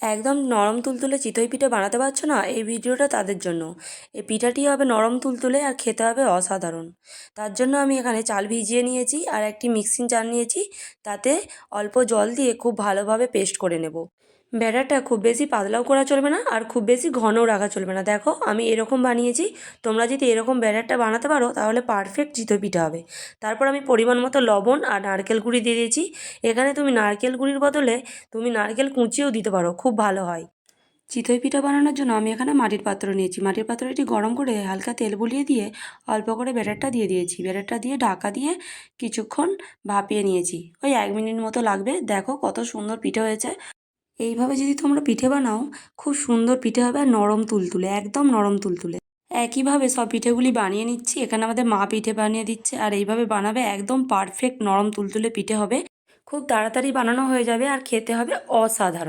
একদম নরম তুলতুলে চিতই পিঠে বানাতে পারছো না, এই ভিডিওটা তাদের জন্য। এই পিঠাটি হবে নরম তুলতুলে আর খেতে হবে অসাধারণ। তার জন্য আমি এখানে চাল ভিজিয়ে নিয়েছি আর একটি মিক্সিং জার নিয়েছি, তাতে অল্প জল দিয়ে খুব ভালোভাবে পেস্ট করে নেব। ব্যাটারটা খুব বেশি পাতলাও করা চলবে না আর খুব বেশি ঘনও রাখা চলবে না। দেখো আমি এরকম বানিয়েছি, তোমরা যদি এরকম ব্যাটারটা বানাতে পারো তাহলে পারফেক্ট চিতই পিঠা হবে। তারপর আমি পরিমাণ মতো লবণ আর নারকেল গুঁড়ি দিয়ে দিয়েছি। এখানে তুমি নারকেল গুঁড়ির বদলে তুমি নারকেল কুঁচিও দিতে পারো, খুব ভালো হয়। চিতই পিঠা বানানোর জন্য আমি এখানে মাটির পাত্র নিয়েছি। মাটির পাত্রটি গরম করে হালকা তেল বুলিয়ে দিয়ে অল্প করে ব্যাটারটা দিয়ে দিয়েছি। ব্যাটারটা দিয়ে ঢাকা দিয়ে কিছুক্ষণ ভাপিয়ে নিয়েছি, ওই 1 মিনিট মতো লাগবে। দেখো কত সুন্দর পিঠে হয়েছে। এইভাবে যদি তোমরা পিঠে বানাও খুব সুন্দর পিঠে হবে আর নরম তুলতুলে, একদম নরম তুলতুলে। একইভাবে সব পিঠেগুলি বানিয়ে নিচ্ছি। এখানে আমাদের মা পিঠে বানিয়ে দিচ্ছে, আর এইভাবে বানাবে একদম পারফেক্ট নরম তুলতুলে পিঠে হবে। খুব তাড়াতাড়ি বানানো হয়ে যাবে আর খেতে হবে অসাধারণ।